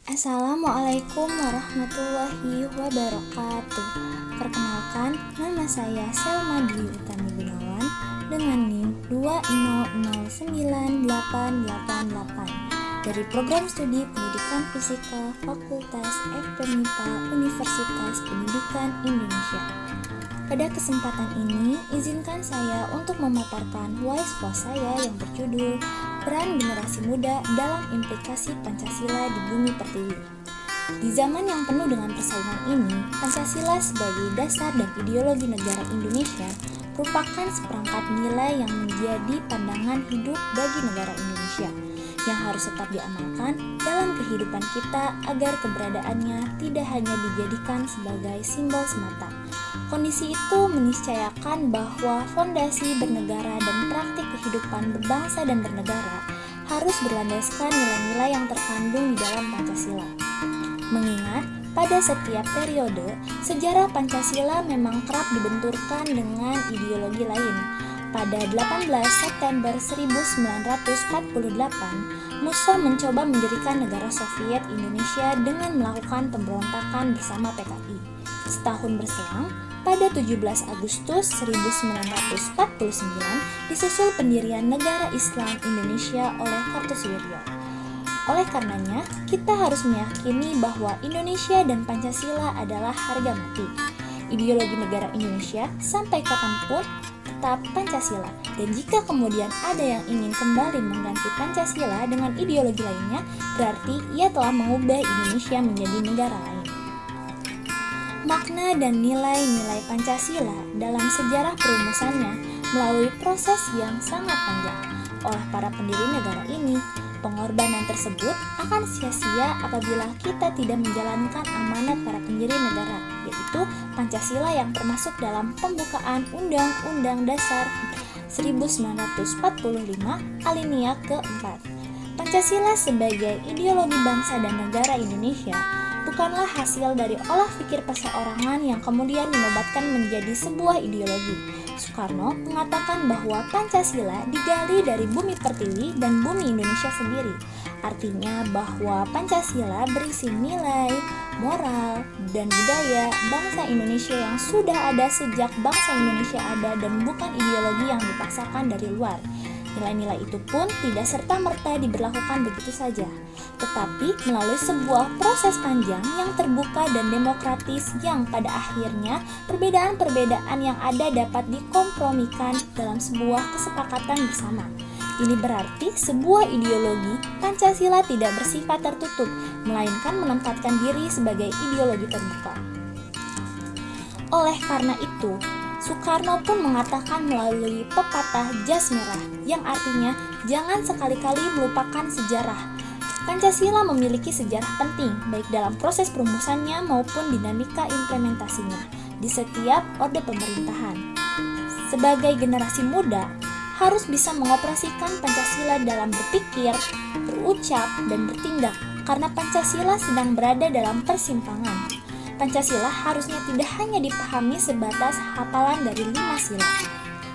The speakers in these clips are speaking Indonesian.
Assalamualaikum warahmatullahi wabarakatuh. Perkenalkan, nama saya Selma Dwi Utami Gunawan dengan NIM 2009888 dari Program Studi Pendidikan Fisika Fakultas FPMIPA Universitas Pendidikan Indonesia. Pada kesempatan ini, izinkan saya untuk memaparkan voice post saya yang berjudul Peran Generasi Muda dalam Implikasi Pancasila di Bumi Pertiwi. Di zaman yang penuh dengan persaingan ini, Pancasila sebagai dasar dan ideologi negara Indonesia merupakan seperangkat nilai yang menjadi pandangan hidup bagi negara Indonesia yang harus tetap diamalkan dalam kehidupan kita agar keberadaannya tidak hanya dijadikan sebagai simbol semata. Kondisi itu meniscayakan bahwa fondasi bernegara dan praktik kehidupan berbangsa dan bernegara harus berlandaskan nilai-nilai yang terkandung di dalam Pancasila. Mengingat pada setiap periode, sejarah Pancasila memang kerap dibenturkan dengan ideologi lain. Pada 18 September 1948, Musso mencoba mendirikan negara Soviet Indonesia dengan melakukan pemberontakan bersama PKI. Setahun berselang, pada 17 Agustus 1949 disusul pendirian Negara Islam Indonesia oleh Kartosuwiryo. Oleh karenanya, kita harus meyakini bahwa Indonesia dan Pancasila adalah harga mati. Ideologi negara Indonesia sampai kapanpun tetap Pancasila. Dan jika kemudian ada yang ingin kembali mengganti Pancasila dengan ideologi lainnya, berarti ia telah mengubah Indonesia menjadi negara lain. Makna dan nilai-nilai Pancasila dalam sejarah perumusannya melalui proses yang sangat panjang oleh para pendiri negara ini. Pengorbanan tersebut akan sia-sia apabila kita tidak menjalankan amanat para pendiri negara, yaitu Pancasila yang termasuk dalam pembukaan Undang-Undang Dasar 1945 alinea keempat. Pancasila sebagai ideologi bangsa dan negara Indonesia bukanlah hasil dari olah pikir perseorangan yang kemudian dinobatkan menjadi sebuah ideologi. Soekarno mengatakan bahwa Pancasila digali dari bumi pertiwi dan bumi Indonesia sendiri. Artinya bahwa Pancasila berisi nilai, moral, dan budaya bangsa Indonesia yang sudah ada sejak bangsa Indonesia ada dan bukan ideologi yang dipaksakan dari luar. Nilai-nilai itu pun tidak serta-merta diberlakukan begitu saja, tetapi melalui sebuah proses panjang yang terbuka dan demokratis yang pada akhirnya perbedaan-perbedaan yang ada dapat dikompromikan dalam sebuah kesepakatan bersama. Ini berarti sebuah ideologi Pancasila tidak bersifat tertutup, melainkan menempatkan diri sebagai ideologi terbuka. Oleh karena itu, Soekarno pun mengatakan melalui pepatah jas merah yang artinya jangan sekali-kali melupakan sejarah. Pancasila memiliki sejarah penting baik dalam proses perumusannya maupun dinamika implementasinya di setiap orde pemerintahan. Sebagai generasi muda, harus bisa mengoperasikan Pancasila dalam berpikir, berucap, dan bertindak karena Pancasila sedang berada dalam persimpangan. Pancasila harusnya tidak hanya dipahami sebatas hafalan dari 5 sila.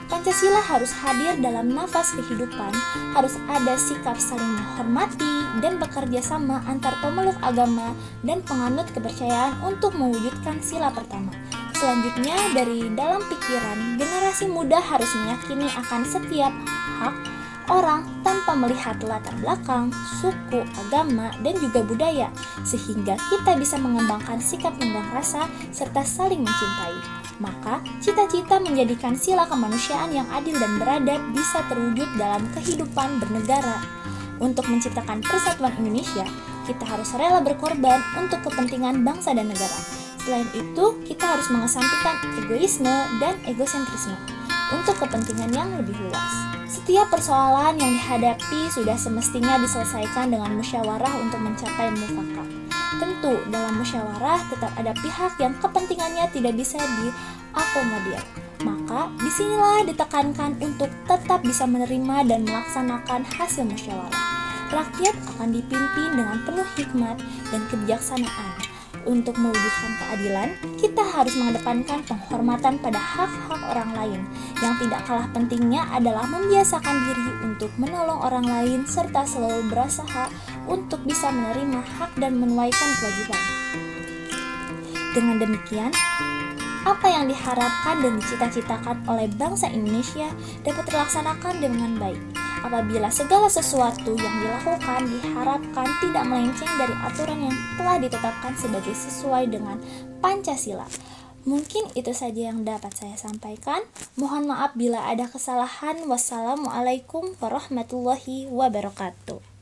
Pancasila harus hadir dalam nafas kehidupan, harus ada sikap saling menghormati dan bekerja sama antar pemeluk agama dan penganut kepercayaan untuk mewujudkan sila pertama. Selanjutnya, dari dalam pikiran, generasi muda harus meyakini akan setiap hak orang tanpa melihat latar belakang, suku, agama, dan juga budaya, sehingga kita bisa mengembangkan sikap tenggang rasa serta saling mencintai. Maka, cita-cita menjadikan sila kemanusiaan yang adil dan beradab bisa terwujud dalam kehidupan bernegara. Untuk menciptakan persatuan Indonesia, kita harus rela berkorban untuk kepentingan bangsa dan negara. Selain itu, kita harus mengesampingkan egoisme dan egosentrisme untuk kepentingan yang lebih luas. Setiap persoalan yang dihadapi sudah semestinya diselesaikan dengan musyawarah untuk mencapai mufakat. Tentu, dalam musyawarah tetap ada pihak yang kepentingannya tidak bisa diakomodir. Maka, disinilah ditekankan untuk tetap bisa menerima dan melaksanakan hasil musyawarah. Rakyat akan dipimpin dengan penuh hikmat dan kebijaksanaan. Untuk mewujudkan keadilan, kita harus mengedepankan penghormatan pada hak-hak orang lain. Yang tidak kalah pentingnya adalah membiasakan diri untuk menolong orang lain serta selalu berusaha untuk bisa menerima hak dan menunaikan kewajiban. Dengan demikian, apa yang diharapkan dan dicita-citakan oleh bangsa Indonesia dapat terlaksanakan dengan baik apabila segala sesuatu yang dilakukan diharapkan tidak melenceng dari aturan yang telah ditetapkan sebagai sesuai dengan Pancasila. Mungkin itu saja yang dapat saya sampaikan. Mohon maaf bila ada kesalahan. Wassalamualaikum warahmatullahi wabarakatuh.